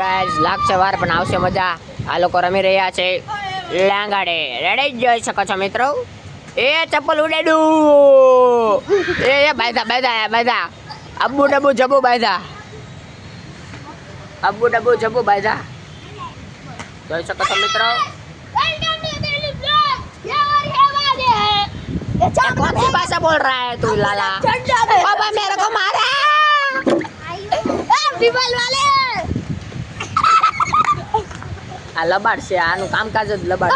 Guys લાગશે વાર પણ આવશે મજા. આ લોકો રમી રહ્યા છે લાંગાડે. રેડી જોઈ શકો છો મિત્રો. એ ચપ્પલ ઉડાડ્યું. એ બાયધા અબ્બુ ડબ્બુ જબ્બુ બાયધા. અબ્બુ ડબ્બુ જબ્બુ બાયધા. જોઈ શકો છો મિત્રો. कौन सी भाषा बोल रहा है तू लाला? अब मेरे को मारा विमल वाले. આ લબાડ છે, આનું કામકાજ જ લબાડ.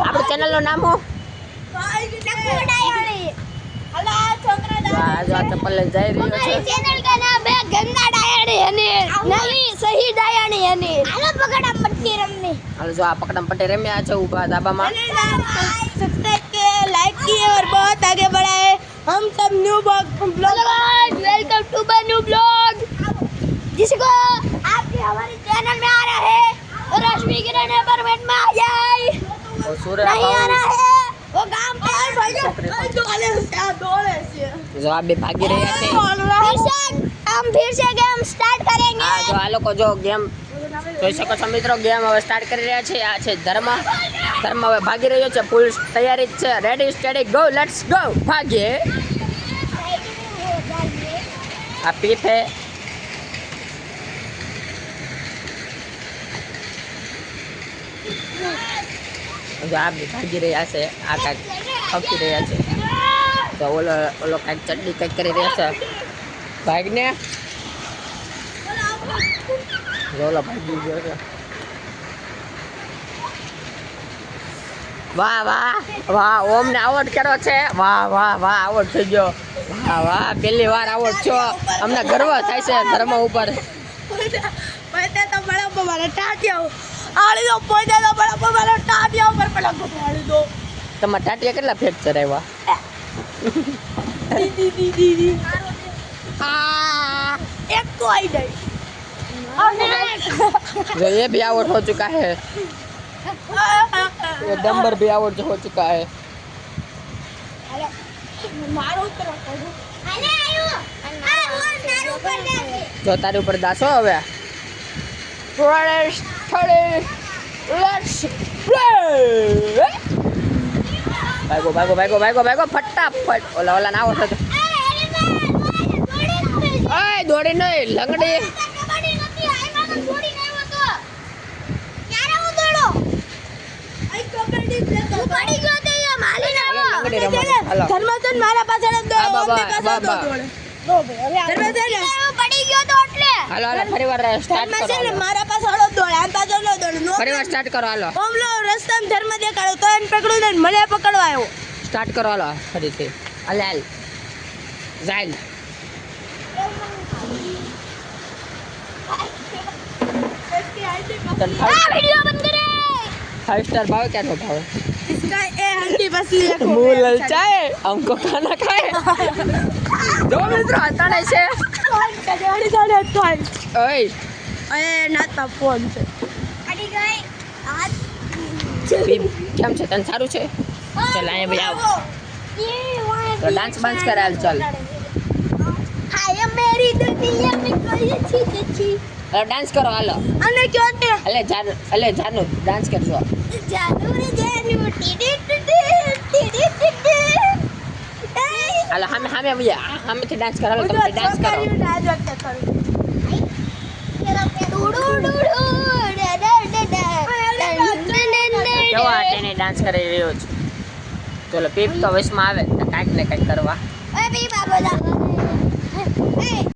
આપણી ચેનલ નું નામ હું ચપ્પલ લઈને જઈ રહ્યો છે. चैनल का नाम है गंगा डायणी અને નવી સહી डायणी અને હાલો પકડમ પટ્ટી રમની. હાલો જો આ પકડમ પટ્ટી રમ્યા છે ઊભા ધાબામાં. सब्सक्राइब किए, लाइक किए और बहुत आगे बढ़ाए. हम सब new blog welcome to my new blog. जिसको आपके हमारे चैनल में आना है और रश्मि किरण अपार्टमेंट में आ जाए. और सूर्य नहीं आना है वो काम पे જો આ બે ભાગી રહ્યા છે. हम फिर से गेम स्टार्ट करेंगे. આ જો આ લોકો જો ગેમ જોઈ શકો છો મિત્રો. ગેમ હવે સ્ટાર્ટ કરી રહ્યા છે. આ છે ધર્મ હવે ભાગી રહ્યો છે. ફૂલ તૈયારી જ છે. Ready steady go let's go. ભાગીએ. આ પીપ હે. જો આ બે ભાગી રહ્યા છે. આ કાંઈક ખપી રહ્યા છે. તો ઓલો કાંઈક ચટણી કંઈક કરી રહ્યા છે. ભાગને ઓલો ભાગી ગયો છે. વાહ વાહ વાહ. ઓમ ને આવડ કર્યો છે. વાહ વાહ વાહ આવડ થઈ ગયો. વાહ વાહ પહેલી વાર આવડ છો. અમને ગર્વ થાય છે ધર્મ ઉપર. પોતે તો બડા મારા ટાટિયા આળી દો. પોતે તો બડા મારા ટાટિયા ઉપર પેલા આળી દો. તમારા ટાટિયા કેટલા ફ્રેક્ચર આવ્યા? દીદી एक तो आई नहीं. जो ये भी आउट हो चुका है. ये डंबर भी आउट हो चुका है. जो तारे ऊपर दासो હવે ભાગો ફટાફટ. ઓલા ના આવડતો તો ઓય દોડી નહીં લંગડી. ધર્મચંદ મારા પાછળ મારા પાછળ ફરીવાર સ્ટાર્ટ કરો. હાલો રસ્તામાં ધર્મ દેખાડો તો એને પકડું ને મને પકડવા આવ્યો. સ્ટાર્ટ કરો. હાલો ફરીથી. હાલ જાય. फाइव स्टार भाव क्या तो भाव इसका ए हल्की बसली है. मुंह ललचाए हमको खाना खाए. दो मित्र हटाने से કજવાડી દાડે તોય ओए એ નાતા ફોન છે અડી ગઈ આજ કેમ છે તને સારું છે? ચાલ અહીંયા ભાઈ આવ તો ડાન્સ બાન્સ કરે. હાલ ચાલ હાય મેરી દુનિયા મે કોઈ अच्छी अच्छी. હાલો ડાન્સ કરો. હાલો અને ક્યો તે અલે જાનુ ડાન્સ કરજો. જાનુ રે જાનુ ટીડી ટીડી. હાલો હામે હામેથી ડાન્સ કરો. હાલો તમે ડાન્સ કરો. કેવા તેને ડાન્સ કરી રહ્યો છે. ચલો પીપ તો વશમાં આવે કાંઈક ને કાંઈક કરવા.